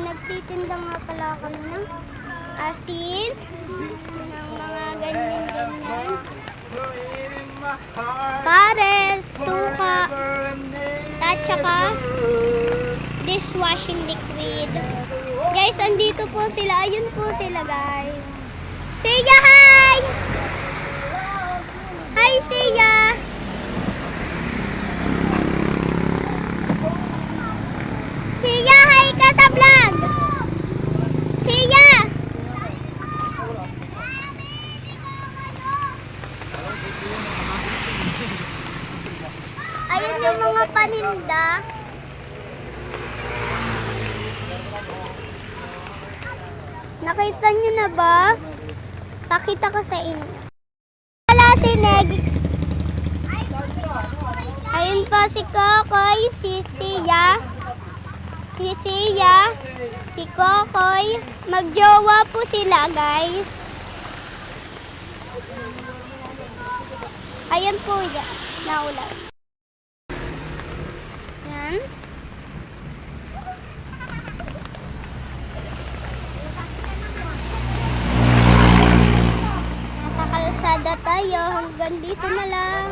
nagtitinda nga pala kami ng asin, ng mga ganyan-ganyan. Pares, suka, at saka dishwashing liquid. Guys, andito po sila. Ayun po sila, guys. Siya, hi! Hi, Siya! Siya, hi ka sa vlog! Siya! Ayun yung mga paninda. Nakita nyo na ba? Pakita ko sa inyo. Wala si Neg. Ayun pa si Kokoy, si Siya, si Kokoy. Magjowa po sila, guys. Ayun po yan. Naulan. Yan. Nasa kalsada tayo. Hanggang dito na lang.